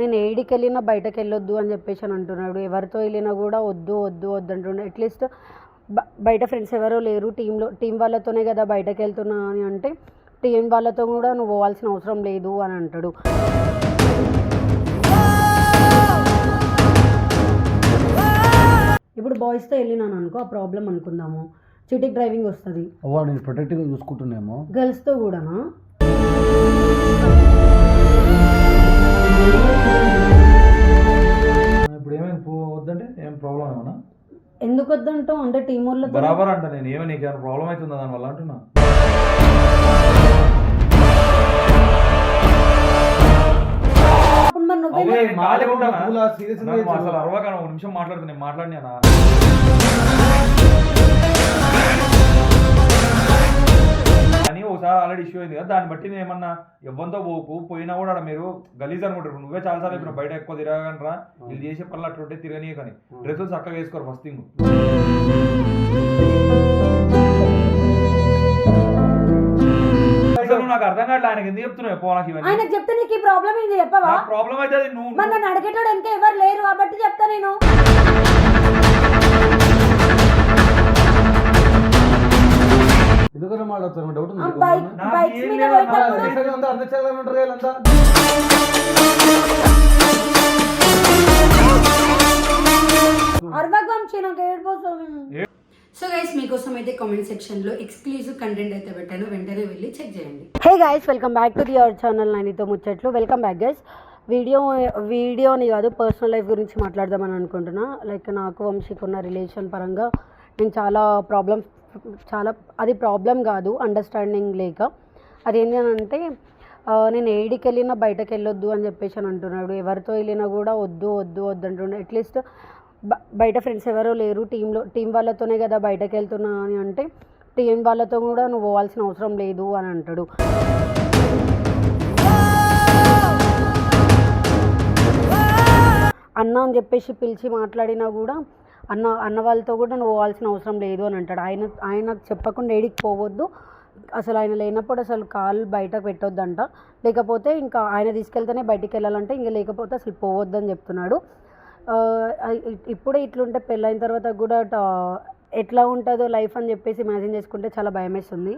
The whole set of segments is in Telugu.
నేను ఏడికి వెళ్ళినా బయటకు వెళ్ళొద్దు అని చెప్పేసి అని అంటున్నాడు. ఎవరితో వెళ్ళినా కూడా వద్దు వద్దు వద్దు అంటున్నాడు. అట్లీస్ట్ బయట ఫ్రెండ్స్ ఎవరో లేరు, టీం వాళ్ళతోనే కదా బయటకు వెళ్తున్నా అని అంటే టీం వాళ్ళతో కూడా నువ్వు పోవాల్సిన అవసరం లేదు అని అంటాడు. ఇప్పుడు బాయ్స్తో వెళ్ళినాను అనుకో, ఆ ప్రాబ్లం అనుకుందాము, చీటింగ్ డ్రైవింగ్ వస్తుంది, ప్రొటెక్టివ్గా చూసుకుంటున్నామో. గర్ల్స్తో కూడానా? ఇప్పుడు ఏమైనా వద్దంటే ఏం ప్రాబ్లం ఏమన్నా? ఎందుకు వద్దంటావు? అంటే టీం వాళ్ళు బరాబర్ అంట. నేను ఏమైనా నీకు ఏమైనా ప్రాబ్లం అవుతుందా దానివల్ల అంటున్నా. అసలు అరవక ఒక నిమిషం మాట్లాడుతున్నా, నేను మాట్లాడినా అని ఒకసారి ఆల్రెడీ ఇష్యూ అయింది కదా. దాన్ని బట్టి నేను ఏమన్నా ఎవరితో పోయినా కూడా మీరు గలీజ్ అనుకుంటారు. నువ్వే చాలాసార్లు చెప్పిన బయట ఎక్కువ తిరగనరా, వీళ్ళు చేసే పనులు అట్లుంటే తిరగనీ కానీ డ్రెస్సులు చక్కగా వేసుకోరు ఫస్ట్ థింగ్. నాకు అర్థం కావట్లేదు ఆయనకి ఎందుకు చెప్తున్నావు పోనాకి ఇవన్నీ. ఆయనకు చెప్తే నీకు ప్రాబ్లం ఏంది చెప్పవా? ప్రాబ్లం అయితే అది నువ్వు నన్ను అడిగేటోడు ఇంకా ఎవరు లేరు కాబట్టి చెప్తా నేను. ఎందుకన్నా మాట్లాడుతున్నా డౌట్ ఉంది. సో గైస్, మీకోసం అయితే కామెంట్ సెక్షన్లో ఎక్స్క్లూజివ్ కంటెంట్ అయితే పెట్టాను, వెంటనే వెళ్ళి చెక్ చేయండి. Hey guys, welcome back to the our channel నైనితో ముచ్చట్లు. Welcome back guys. వీడియోని కాదు, పర్సనల్ లైఫ్ గురించి మాట్లాడదామని అనుకుంటున్నా. లైక్ నాకు వంశీకి ఉన్న రిలేషన్ పరంగా నేను అది ప్రాబ్లం కాదు, అండర్స్టాండింగ్ లేక. అదేంటి అని అంటే నేను ఏడికి వెళ్ళినా బయటకు వెళ్ళొద్దు అని చెప్పేసి అని అంటున్నాడు. ఎవరితో వెళ్ళినా కూడా వద్దు వద్దు వద్దు అంటున్నాడు. అట్లీస్ట్ బయట ఫ్రెండ్స్ ఎవరో లేరు, టీం వాళ్ళతోనే కదా బయటకు వెళ్తున్నా అని అంటే టీం వాళ్ళతో కూడా నువ్వు పోవాల్సిన అవసరం లేదు అని అంటాడు. అన్న అని చెప్పేసి పిలిచి మాట్లాడినా కూడా అన్న వాళ్ళతో కూడా నువ్వు పోవాల్సిన అవసరం లేదు అని అంటాడు. ఆయన చెప్పకుండా ఏడికి పోవద్దు, అసలు ఆయన లేనప్పుడు అసలు కాలు బయటకు పెట్టొద్దంట, లేకపోతే ఇంకా ఆయన తీసుకెళ్తేనే బయటికి వెళ్ళాలంటే, ఇంకా లేకపోతే అసలు పోవద్దు అని చెప్తున్నాడు. ఇప్పుడే ఇట్లుంటే పెళ్ళైన తర్వాత కూడా ఎట్లా ఉంటుందో లైఫ్ అని చెప్పేసి ఇమాజిన్ చేసుకుంటే చాలా భయం వేస్తుంది.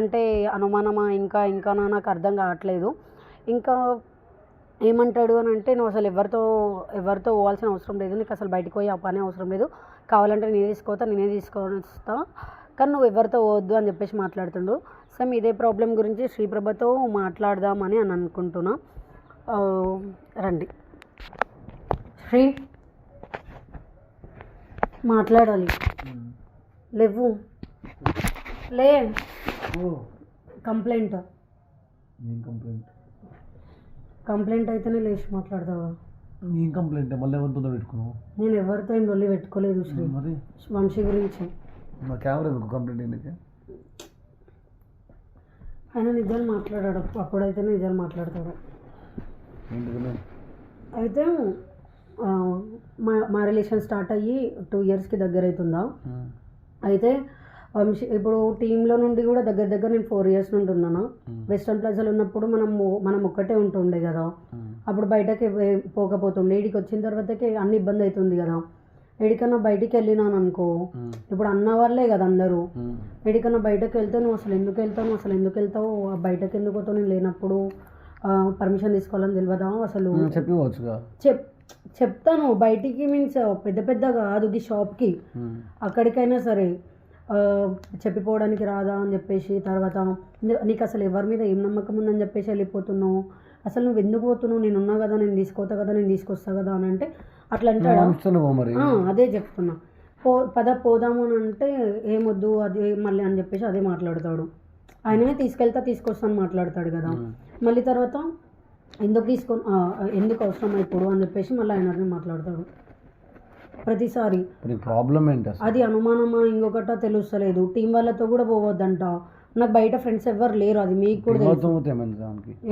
అంటే అనుమానమా ఇంకా నాకు అర్థం కావట్లేదు. ఇంకా ఏమంటాడు అని అంటే, నువ్వు అసలు ఎవరితో పోవాల్సిన అవసరం లేదు, నీకు అసలు బయటకు పోయి ఆ పని అవసరం లేదు, కావాలంటే నేనే తీసుకొని వస్తా, కానీ నువ్వు ఎవరితో పోవద్దు అని చెప్పేసి మాట్లాడుతుండు. సేమ్ ఇదే ప్రాబ్లం గురించి శ్రీప్రభతో మాట్లాడదామని అని అనుకుంటున్నా. రండి శ్రీ, మాట్లాడాలి. లేవు లే. కంప్లైంట్ అయితేనే లేచి మాట్లాడతావా? ఏం కంప్లైంట్? మళ్ళీ ఎవరితో పెట్టుకున్నావు? నేను ఎవరితో ఏం రొల్లి పెట్టుకోలేదు శ్రీ, వంశీ గురించి. నా కెమెరా కంప్లైంట్ ఏంటి? ఆయన నిజాలు మాట్లాడాడు, అప్పుడైతే నిజాలు మాట్లాడతాడు. అయితే మా రిలేషన్ స్టార్ట్ అయ్యి 2 yearsకి దగ్గర అవుతుందా. అయితే ఇప్పుడు టీంలో నుండి కూడా దగ్గర నేను 4 years నుండి ఉన్నాను. వెస్టర్న్ ప్లాజాలో ఉన్నప్పుడు మనం ఒక్కటే ఉంటుండే కదా, అప్పుడు బయటకి పోకపోతుండే. ఈడికి వచ్చిన తర్వాతకి అన్ని ఇబ్బంది అవుతుంది కదా. ఎడికన్నా బయటికి వెళ్ళినాను అనుకో, ఇప్పుడు అన్న వాళ్ళే కదా అందరూ, ఎడికన్నా బయటకు వెళ్తే నువ్వు అసలు ఎందుకు వెళ్తావు, బయటకు ఎందుకు పోతావు, నేను లేనప్పుడు పర్మిషన్ తీసుకోవాలని తెలియదా అసలు? చెప్తాను బయటికి, మీన్స్ పెద్ద కాదు, ఈ షాప్కి అక్కడికైనా సరే చెప్పిపోవడానికి రాదా అని చెప్పేసి, తర్వాత నీకు అసలు ఎవరి మీద ఏం నమ్మకం ఉందని చెప్పేసి వెళ్ళిపోతున్నావు, అసలు నువ్వు ఎందుకు పోతున్నావు, నేను ఉన్నా కదా, నేను తీసుకొస్తా కదా అని అంటే అట్లా అంటాడు. అదే చెప్తున్నా, పోదాము అని అంటే ఏమొద్దు అది మళ్ళీ అని చెప్పేసి అదే మాట్లాడతాడు. ఆయననే తీసుకొస్తాను మాట్లాడతాడు కదా. మళ్ళీ తర్వాత ఎందుకు అవసరం ఇప్పుడు అని చెప్పేసి మళ్ళీ ఆయన మాట్లాడతాడు ప్రతిసారి. ప్రాబ్లం ఏంటి? అది అనుమానమా ఇంకొకట తెలుస్తలేదు. టీం వాళ్ళతో కూడా పోవద్దంట. నాకు బయట ఫ్రెండ్స్ ఎవరు లేరు, అది మీకు కూడా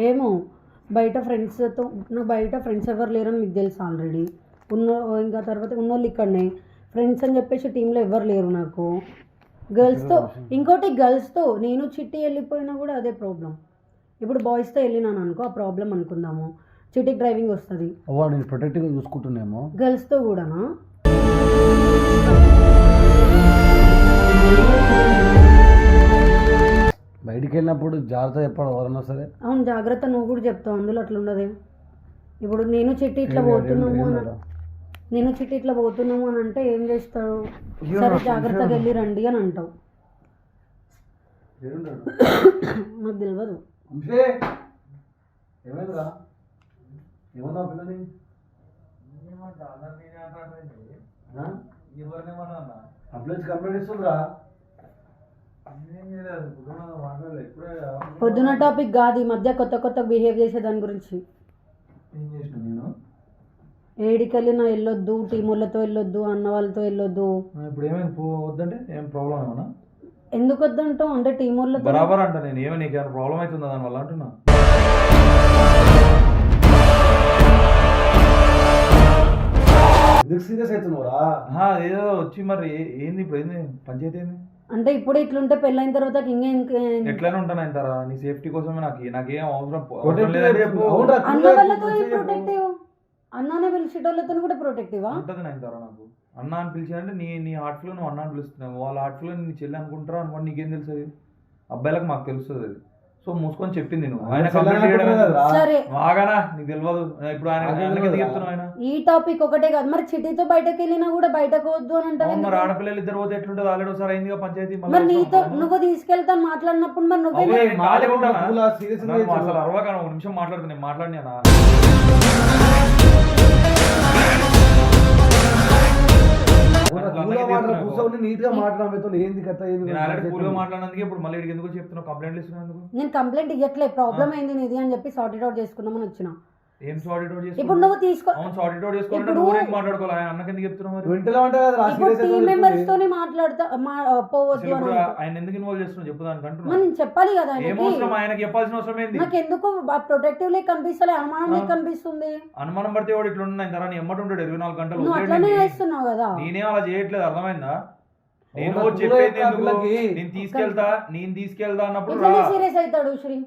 ఏమో. బయట ఫ్రెండ్స్ ఎవరు లేరని మీకు తెలుసు ఆల్రెడీ. ఇంకా తర్వాత ఉన్నోళ్ళు ఇక్కడనే ఫ్రెండ్స్ అని చెప్పేసి టీంలో ఎవరు లేరు నాకు. గర్ల్స్తో నేను చిట్టి వెళ్ళిపోయినా కూడా అదే ప్రాబ్లం. ఇప్పుడు బాయ్స్తో వెళ్ళినాను అనుకో, ఆ ప్రాబ్లం అనుకుందాము, చిటిక్ డ్రైవింగ్ వస్తుంది. అవ్వ నేను ప్రొటెక్టివ్గా చూసుకుంటున్నామో గర్ల్స్తో కూడానా? బయటికి వెళ్ళినప్పుడు జాగ్రత్త చెప్పాడు ఎవరన్నా సరే. అవును జాగ్రత్త, నువ్వు కూడా చెప్తావు అందులో అట్లా ఉండదు. ఇప్పుడు నేను చిట్టి ఇట్లా పోతున్నాము అని అంటే ఏం చేస్తావు? సరే జాగ్రత్తగా వెళ్ళి రండి అని అంటావు. నాకు తెలియదు. ఏమైందిరా? ఏమన్నా పిల్లని కంప్లైంట్ ఇస్తుందిరా. పొద్దున టాపిక్ కాదు, ఈ మధ్య కొత్త కొత్త బిహేవ్ చేసే దాని గురించి. ఏం చేసిన నేను? ఏడికి వెళ్ళినా వెళ్ళొద్దు, టీములతో వెళ్ళొద్దు, అన్న వాళ్ళతో వెళ్ళొద్దు. ఇప్పుడు ఏమైంది వద్దంటే ఏం ప్రాబ్లం ఏమన్నా? ఎందుకు వద్దంటావు? అంటే టీములతో బరాబర్ అంట. నేను ఏమో నీకు ఏమైనా ప్రాబ్లం అవుతుందా దానివల్ల అంటున్నా. ఎందుకు సీరియస్ అవుతున్నావురా? ఏదో వచ్చి మరి ఏంది ఇప్పుడు ఏంది పంచాయతీ ఏంది అంటే ఇప్పుడు ఇట్లుంటే పెళ్ళైన తర్వాత ఎట్లనే ఉంటాను అంటారా? నీ సేఫ్టీ కోసమే నాకేం అవసరం. అన్న వాళ్ళతో ప్రొటెక్టివ్, అన్ననే పిలిచేటోళ్ళతో కూడా ప్రొటెక్టివా ఉంటుంది నైన్తారా. నాకు అన్న అని పిలిచానంటే నీ హార్ట్ఫుల్ నువ్వు అన్న అని పిలుస్తున్నావు, వాళ్ళ హార్ట్ఫుల్ నీ చెల్లి అనుకుంటారా అనుకోండి. నీకేం తెలుస్తుంది? అబ్బాయిలకు మాకు తెలుస్తుంది అది. సో మూసుకొని చెప్పింది నువ్వు. ఆయన మాగానా నీకు తెలియదు. ఇప్పుడు ఆయన చెప్తున్నావు. ఆయన ఈ టాపిక్ ఒకటే కాదు, మరి చిటితో బయటకు వెళ్ళినా కూడా బయటకు వద్దు అని అంటే మరి ఆడపిల్లలు ఇద్దరు పోతే ఎట్లుంటుంది? ఆల్రెడీ ఒకసారి అయిందిగా పంచాయతీ. మరి నీతో నువ్వు తీసుకెళ్తాను మాట్లాడినప్పుడు మరి నువ్వు అసలు అరవక ఒక నిమిషం మాట్లాడుతున్నా. నేను మాట్లాడినా మాట్లాడినందుకు ఇప్పుడు మళ్ళీ ఎందుకు చెప్తున్నావు? కంప్లైంట్ ఇస్తున్నందుకు. నేను కంప్లైంట్ ఇవ్వట్లే, ప్రాబ్లం ఏంది నీది అని చెప్పి సార్ట్ ఇట్ అవుట్ చేసుకుందామని వచ్చిన. ఏం సార్ట్ ఇట్ అవుట్ చేసుకో? ఇప్పుడు నువ్వు తీసుకో. అవును సార్ట్ ఇట్ అవుట్ చేసుకోవాలంటే నువ్వు మాట్లాడుకోవాలి. ఆయన అన్నకి ఎందుకు చెప్తున్నావు? ఇప్పుడు టీమ్ మెంబర్స్ తోనే మాట్లాడతా పోవద్దు అని ఆయన ఎందుకు ఇన్వాల్వ్ చేస్తున్నావు చెప్పు దానికి అంటున్నా. నేను చెప్పాలి కదా ఆయనకి చెప్పాల్సిన అవసరం ఏంది? నాకు ఎందుకు ప్రొటెక్టివ్ లే కనిపిస్తలే, అనుమానం లే కనిపిస్తుంది. అనుమానం పడితే వాడు ఇట్లా ఉన్నాయి ధర నీ ఎమ్మటి ఉంటాడు 24 గంటలు. నువ్వు అట్లనే చేస్తున్నావు కదా. నేనేం అలా చేయట్లేదు, అర్థమైందా? నేను చెప్పేది నేను తీసుకెళ్తా అన్నప్పుడు సీరియస్ అవుతాడు శ్రీ.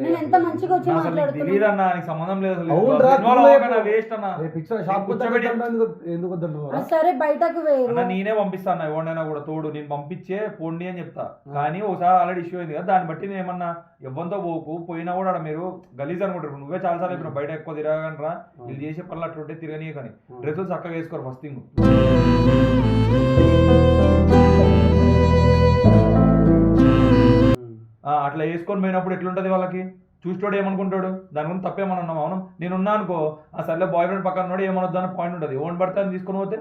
నేను ఎంత మంచిగా వచ్చి మాట్లాడుతున్నా. సంబంధం లేదు. సరే బయటకు నేనే పంపిస్తాను ఎవరినైనా కూడా తోడు. నేను పంపించే పోండి అని చెప్తా. కానీ ఒకసారి ఆల్రెడీ ఇష్యూ అయింది కదా, దాన్ని బట్టి నేను ఏమన్నా ఎవరితో పోకు పోయినా కూడా మీరు గలీజ్ అనుకుంటారు. నువ్వే చాలా సార్లు ఇప్పుడు బయట ఎక్కువ తిరగనరా, వీళ్ళు చేసే పనులు అట్లుంటే తిరగనీయ. కానీ డ్రెస్సులు చక్కగా వేసుకోరు ఫస్ట్ థింగ్. అట్లా వేసుకొని పోయినప్పుడు ఎట్లుంటది వాళ్ళకి? చూస్తాడు ఏమనుకుంటాడు? దాని గురించి తప్పేమని ఉన్నాం. అవును నేను ఉన్నా అనుకో, ఆ సర్లే బాయ్ ఫ్రెండ్ పక్కన ఉన్నాడు ఏమనొద్దు అనే పాయింట్ ఉంటుంది. ఓన్ పడితే అని తీసుకొని పోతే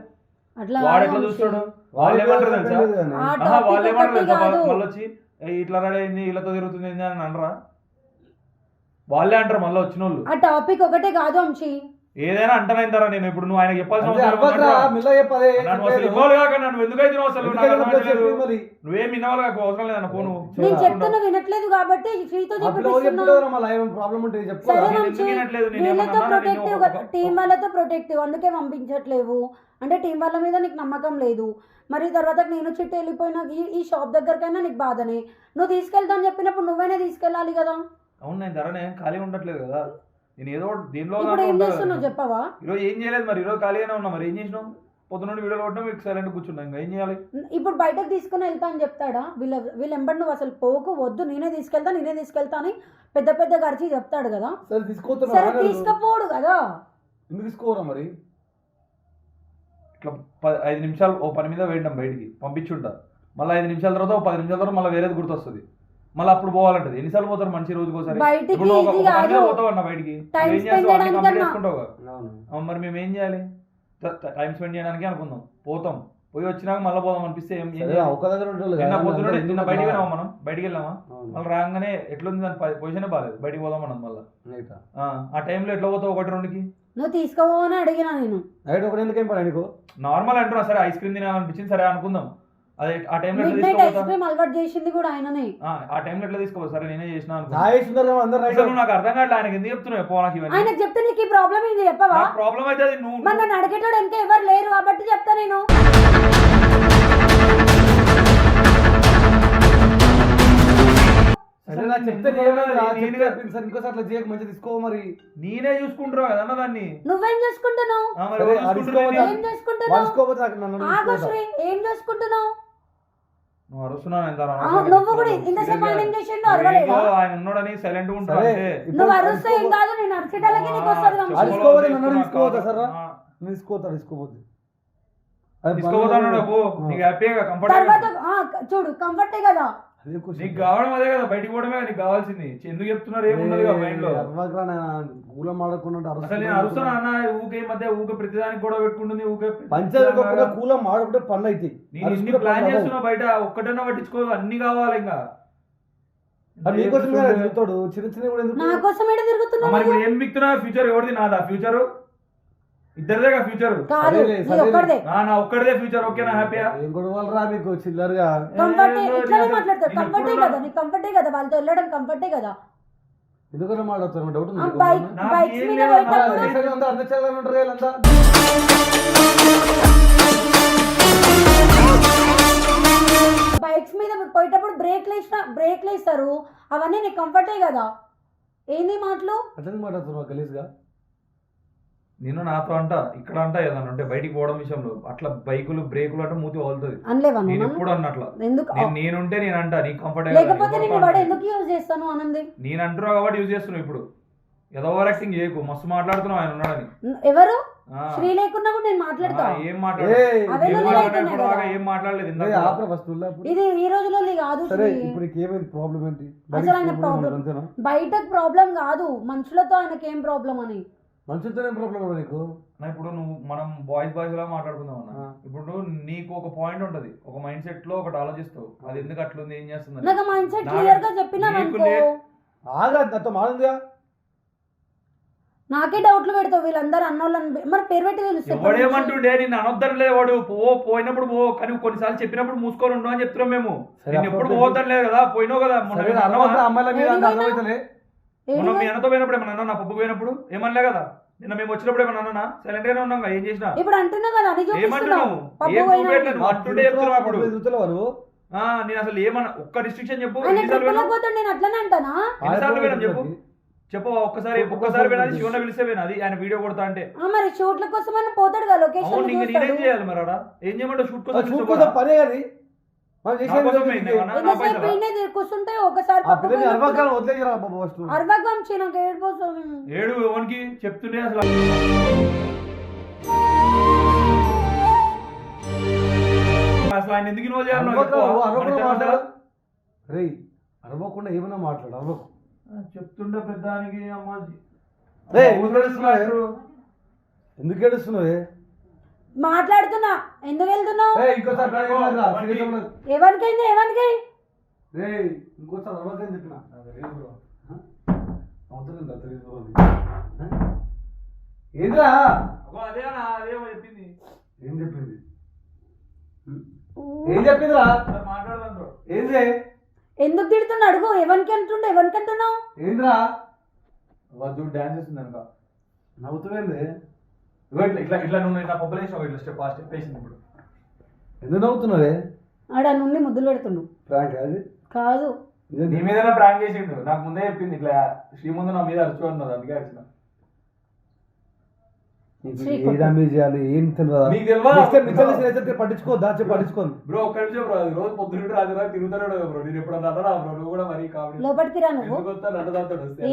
వాడు ఎట్లా చూస్తాడు? వాళ్ళు ఏమంటారు తెలుసా? వాళ్ళు ఏమంటారు తెలుసా? మళ్ళీ వచ్చి ఇట్లా రెడీ అయింది వీళ్ళతో తిరుగుతుంది అని అనరా? వాళ్ళే అంటారు మళ్ళీ వచ్చిన వాళ్ళు. ఆ టాపిక్ ఒకటే కాదు వంశీ, ఏదైనా అంటనైందారా. నేను ఇప్పుడు నువ్వు ఆయన చెప్పాల్సిన అవసరం నువ్వేం వినవాలి కాక అవసరం లేదన్న ఫోను. నేను చెప్తున్నా వినట్లేదు కాబట్టి టీం వాళ్ళతో ప్రొటెక్టివ్ అందుకే పంపించట్లేవు. అంటే టీం వాళ్ళ మీద నీకు నమ్మకం లేదు. మరి తర్వాత నేను చిట్టి వెళ్ళిపోయినా ఈ షాప్ దగ్గరకైనా నీకు బాధనే. నువ్వు తీసుకెళ్తా అని చెప్పినప్పుడు నువ్వైనా తీసుకెళ్ళాలి కదా. అవును నేను ధరనే ఖాళీ ఉండట్లేదు కదా. నేను ఏదో దీనిలో చెప్పవా? ఈరోజు ఏం చేయలేదు. మరి ఈరోజు ఖాళీగానే ఉన్నా. మరి ఏం చేసినావు? పొద్దున్న వీడియో కొట్టడం మీకు సైలెంట్ కూర్చున్నా. ఇంకా ఏం చేయాలి? ఇప్పుడు బయటకు తీసుకుని వెళ్తా అని చెప్తాడా? వీళ్ళు ఎంబడి నువ్వు అసలు పోకు వద్దు, నేనే తీసుకెళ్తా అని పెద్ద పెద్ద ఖర్చు చెప్తాడు కదా. సరే తీసుకపోడు కదా. ఎందుకు తీసుకోరా? మరి ఇట్లా 5 నిమిషాలు ఓ పని మీద వేయడం బయటికి పంపించుంటా. మళ్ళీ 5 నిమిషాల తర్వాత 10 నిమిషాల తర్వాత మళ్ళీ వేరేది గుర్తొస్తుంది. మళ్ళీ అప్పుడు పోవాలంటది. ఎన్నిసార్లు పోతారు మనిషి రోజుకోసారి? పోతావన్నా బయటికి మరి మేము ఏం చేయాలి? టైం స్పెండ్ చేయడానికి అనుకుందాం. పోతాం, పోయి వచ్చినాక మళ్ళీ పోదాం అనిపిస్తే పొద్దున్న బయటికి వెళ్ళామా? మనం బయటికి వెళ్ళామా? మళ్ళీ రాగానే ఎట్లుంది దాని పొజిషన్ బాగాలేదు, బయటికి పోదాం మనం. మళ్ళీ ఆ టైంలో ఎట్లా పోతావు? 1-2కి నువ్వు తీసుకోవని అడిగినా నేను. నార్మల్ అంటున్నా. సరే ఐస్ క్రీమ్ తినాలనిపించింది, సరే అనుకుందాం. అదే ఆ టైంలో అలవాటు చేసింది కూడా ఆయననే. ఆ టైంలో ఎట్లా తీసుకోవాలి? సరే నేనే చేసిన నాకు అర్థం కావట్లేదు. ఆయనకి ఎందుకు చెప్తున్నావు? ఆయనకు చెప్తే నీకు ఈ ప్రాబ్లం ఏంది చెప్పవా? ప్రాబ్లం అయితే నువ్వు నన్ను అడిగేటోడు ఇంకా ఎవరు లేరు కాబట్టి చెప్తా నేను. సరే నాకు చెప్తే ఇంకోసారి అట్లా చేయక మంచిగా తీసుకో మరి. నేనే చూసుకుంటున్నావు కదా అన్న దాన్ని. నువ్వేం చేసుకుంటున్నావు? ఆ, మరి ఎవరు చూసుకుంటున్నారు? ఏం చేసుకుంటున్నావు? ఆగు శ్రీ, ఏం చేసుకుంటున్నావు? నువ్వు అరుస్తున్నావు ఎంత రా? నువ్వు కూడా ఇంతసేపు ఆయన ఏం చేసిండు? అరవలేదా? ఆయన ఉన్నాడని సైలెంట్ ఉంటాడు అంతే. నువ్వు అరుస్తే ఏం కాదు, నేను అరిచేటాలకి నీకు వస్తుంది తర్వాత చూడు కంఫర్టే కదా నీకు కావడం అదే కదా, బయటికి పోవడమే నీకు కావాల్సింది. ఎందుకు చెప్తున్నారు? ఏమున్నది మైండ్ లో? అసలు నేను అరుస్తున్నా అన్న, ఊకే ఈ మధ్య ఊకే ప్రతిదానికి కూడా పెట్టుకుంటుంది. ఊకే కూలం మాడకుంటే పనులు అయితే నేను ఇన్ని ప్లాన్ చేస్తున్నా, బయట ఒక్కటన్నా పట్టించుకో, అన్ని కావాలి ఇంకా. తిరుగుతాడు చిన్న చిన్న కూడా ఎందుకు? నా కోసం ఏడ తిరుగుతున్నావు? మరి ఇప్పుడు ఏం మిక్తున్నా? ఫ్యూచర్ ఎవరిది? నాదా ఫ్యూచర్? ఇద్దరిదేగా ఫ్యూచర్. కాదు, నీ ఒక్కడిదే. నా ఒక్కడిదే ఫ్యూచర్. ఓకేనా? హ్యాపీయా? ఏం గొడవలు రా నీకు చిల్లరగా? కంఫర్ట్ ఇట్లానే మాట్లాడతాడు. కంఫర్టే కదా, నీకు కంఫర్టే కదా, వాళ్ళతో వెళ్ళడం కంఫర్టే కదా. ఎందుకన్నా మాట్లాడుతారు? డౌట్ ఉంది. బైక్స్ మీద పోయేటప్పుడు బైక్స్ మీద పోయేటప్పుడు బ్రేక్లు ఇస్తారు, అవన్నీ నీకు కంఫర్టే కదా. ఏంది మాటలు? అట్లా మాట్లాడుతున్నావు గలీజ్గా. నేను నాతో అంట ఇక్కడ అంట ఏదన్నా అంటే బయటికి పోవడం విషయంలో అట్లా బైకులు బ్రేకులు అంటే మూతి వదులుతుంది. అనలేవా నేను ఎప్పుడు అన్నట్ల ఎందుకు? నేనుంటే నేను అంట నీకు కంఫర్ట్ లేకపోతే నేను వాడు ఎందుకు యూజ్ చేస్తాను ఆనంది? నేను అంటున్నావు కాబట్టి యూజ్ చేస్తున్నావు. ఇప్పుడు ఏదో ఓవర్ యాక్టింగ్ చేయకు, మస్తు మాట్లాడుతున్నావు ఆయన ఉన్నాడని. ఎవరు? శ్రీ లేకున్నా కూడా నేను మాట్లాడతా. ఏం మాట్లాడలేదు, ఏం మాట్లాడలేదు. ఇది ఈ రోజులో కాదు. ఇప్పుడు ఏమైంది? ప్రాబ్లం ఏంటి? అసలు ఆయన ప్రాబ్లం బయటకు ప్రాబ్లం కాదు, మనుషులతో ఆయనకి ఏం ప్రాబ్లం అని. మనుషులతో ఏం ప్రాబ్లం నీకు? ఇప్పుడు నువ్వు మనం బాయ్స్ లా మాట్లాడుకుందాం అన్న. ఇప్పుడు నీకు ఒక పాయింట్ ఉంటది, ఒక మైండ్ సెట్ లో ఒకటి ఆలోచిస్తావు, అది ఎందుకు అట్లుంది, ఏం చేస్తుంది. నాకు మైండ్ సెట్ క్లియర్ గా చెప్పినా నాతో మాడిందిగా. నాకే డౌట్లు పెడతావు. వీళ్ళందరూ అన్నోళ్ళని మరి పేరు పెట్టి తెలుసు. ఎవడేమంటుండే నిన్ను అనొద్దనిలే, వాడు పోయినప్పుడు పో, కానీ కొన్నిసార్లు చెప్పినప్పుడు మూసుకొని ఉండవు అని చెప్తున్నాం మేము. నేను ఎప్పుడు పోవద్దనిలేదు కదా, పోయినావు కదా. మొన్న మీ అన్నతో పోయినప్పుడు ఏమన్నా అన్నా? నా పప్పు పోయినప్పుడు ఏమనలే కదా. నిన్న మేము వచ్చినప్పుడు ఏమన్నా అన్నా? సైలెంట్ గానే ఉన్నాం. ఏం చేసినా ఇప్పుడు అంటున్నావు కదా, ఏమంటున్నావు? అంటుండే చెప్తున్నావు. అప్పుడు నేను అసలు ఏమన్నా ఒక్క రిస్ట్రిక్షన్ చెప్పు. నేను అట్లనే అంటానా? ఎన్నిసార్లు పోయినా చెప్పు చెప్పు. ఒక్కసారి పోయినది శివన్న పిలిస్తే పోయినది, ఆయన వీడియో కొడతా అంటే. మరి షూట్ల కోసం అయినా పోతాడు కదా లొకేషన్. నేనేం చేయాలి మరి? ఆడ ఏం చేయమంటావు? షూట్ కోసం పనే అది. కూర్చుంటే ఒకసారి ఏడు ఎవరికి చెప్తుండే అసలు. అసలు ఆయన ఎందుకు ఇన్వాల్వ్ చేయాలి? అరవకుండా ఏమన్నా మాట్లాడు. అరవకు చెప్తుండే పెద్దానికి. ఎందుకు ఏడుస్తున్నావే? మాట్లాడుతున్నా. ఎందుకు వెళ్తున్నావు? ఎవరికైంది? ఎవరికి? ఇంకోసారి చెప్పిన ఏంద్రా? చెప్పింది. ఏం చెప్పింది? ఏం చెప్పిందిరా? మాట్లాడదాం. ఏంది? ఎందుకు తిడుతున్నా అడుగు. ఎవరికి అంటుండే? ఎవరికి అంటున్నావు? ఏంద్రా? చూడు డాన్స్ చేస్తుంది అనుకో. నవ్వుతుంది. ఇట్లా ఇట్లా నువ్వు నా పబ్బులు వేసావు, ఇట్లా స్టెప్ వేసింది. ఇప్పుడు ఎందుకు నవ్వుతున్నావే? ఆడ నుండి ముద్దులు పెడుతున్నావు. ప్రాంక్ అది కాదు, నీ మీద ప్రాంక్ చేసిండు. నాకు ముందే చెప్పింది ఇట్లా శ్రీ ముందు నా మీద అరుచు అన్నది, అందుకే వచ్చిన. పట్టించుకోద్దా? పట్టించుకోండి బ్రో. ఒక్క నిమిషం బ్రో, రోజు పొద్దున రాజు తిరుగుతాడు బ్రో. నేను ఎప్పుడు అన్నా బ్రో, నువ్వు కూడా మరీ కామెడీ. లోపలికి రా. నువ్వు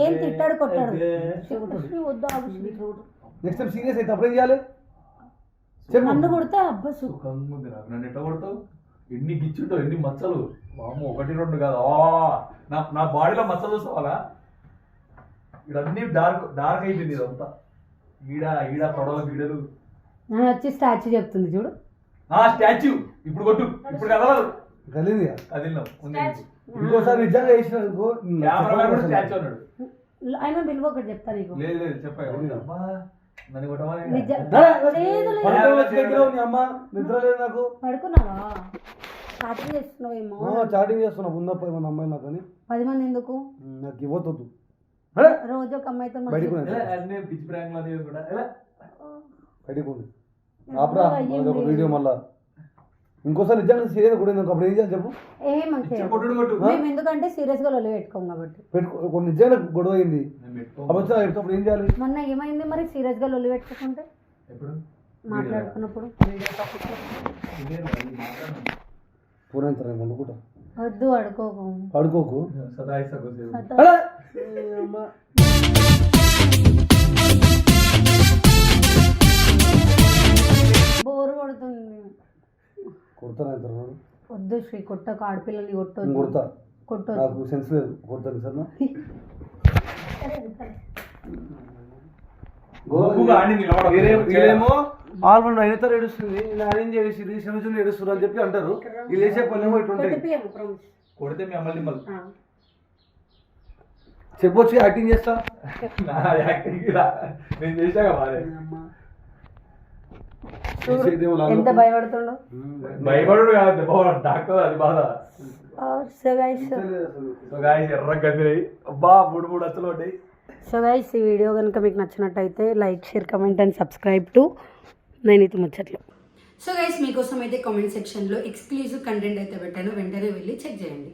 ఏం తిట్టాడు కొట్టాడు? నెక్స్ట్ టైం సీరియస్ అయితే అప్పుడేం చేయాలి? నన్ను కొడతా అబ్బా సుఖం ఉంది నాకు. నన్ను ఎట్లా కొడతావు? ఎన్ని గిచ్చుంటావు, ఎన్ని మచ్చలు. బామ్మ 1, 2 కాదు. నా బాడీలో మచ్చలు చూస్తావాలా? ఇవన్నీ డార్క్ అయిపోయింది ఇదంతా. ఈడ తొడల గీడలు. వచ్చి స్టాచ్యూ చెప్తుంది చూడు. స్టాచ్యూ ఇప్పుడు కొట్టు. ఇప్పుడు కదలదు. కదిలినావు. ఇంకోసారి నిజంగా వేసిన స్టాచ్యూ అన్నాడు. ఆయన విలువ ఒకటి చెప్తా నీకు. లేదు చెప్పాను. పడుకున్నావా? చాటింగ్ చేస్తున్నావేమో. చాటింగ్ చేస్తున్నా. ఉన్న 10 మంది అమ్మాయిలు నాతోని. 10 మంది ఎందుకు? నాకు ఇవ్వద్దు. రోజు ఒక అమ్మాయితో వీడియో మళ్ళా ఇంకోసారి నిజంగా సీరియస్ కూడా అప్పుడు ఏం చేయాలి చెప్పు? ఏ మంచిగా కొట్టుడు కొట్టు మేము ఎందుకంటే సీరియస్గా లొల్లి పెట్టుకోం కాబట్టి. పెట్టుకో నిజంగా గొడవ అయింది అప్పుడు ఏం చేయాలి? మొన్న ఏమైంది మరి సీరియస్గా లొల్లి పెట్టుకుంటే ఎప్పుడు మాట్లాడుకున్నప్పుడు పూరంతరం వండుకుంటా వద్దు అడుకోకు పడుకోకు బోరు కొడుతుంది. కొడతాను ఎంత వద్దు శ్రీ కొట్టకు, ఆడపిల్లల్ని కొట్టొద్దు. కొడతా కొట్టొద్దు. నాకు సెన్స్ లేదు కొడతాను సార్ వీళ్ళేమో ఆల్రెడీ అయినతో ఏడుస్తుంది నారేం చేసి చిన్న ఏడుస్తున్నారు అని చెప్పి అంటారు. వీళ్ళు వేసే పనులేమో ఇట్లుంటాయి. కొట్టిపియ్యము, promise. కొడితే మీ అమ్మల్ని మళ్ళీ ఆ. చెప్పొచ్చు యాక్టింగ్ చేస్తా నా యాక్టింగ్ నేను చేశాక బాగా ఎంత భయపడుతుండో. భయపడు కాదు డాక్టర్ అది బాధ. సో గైస్ సో గాయస్ ఎర్ర గదిరాయి అబ్బా మూడు మూడు అచ్చలు ఉంటాయి. సో గైస్ ఈ వీడియో కనుక మీకు నచ్చినట్టయితే like, share, comment and subscribe to నైనితి ముచ్చట్లు. సో గైస్ మీకోసం అయితే కామెంట్ సెక్షన్లో ఎక్స్క్లూజివ్ కంటెంట్ అయితే పెట్టాను, వెంటనే వెళ్ళి చెక్ చేయండి.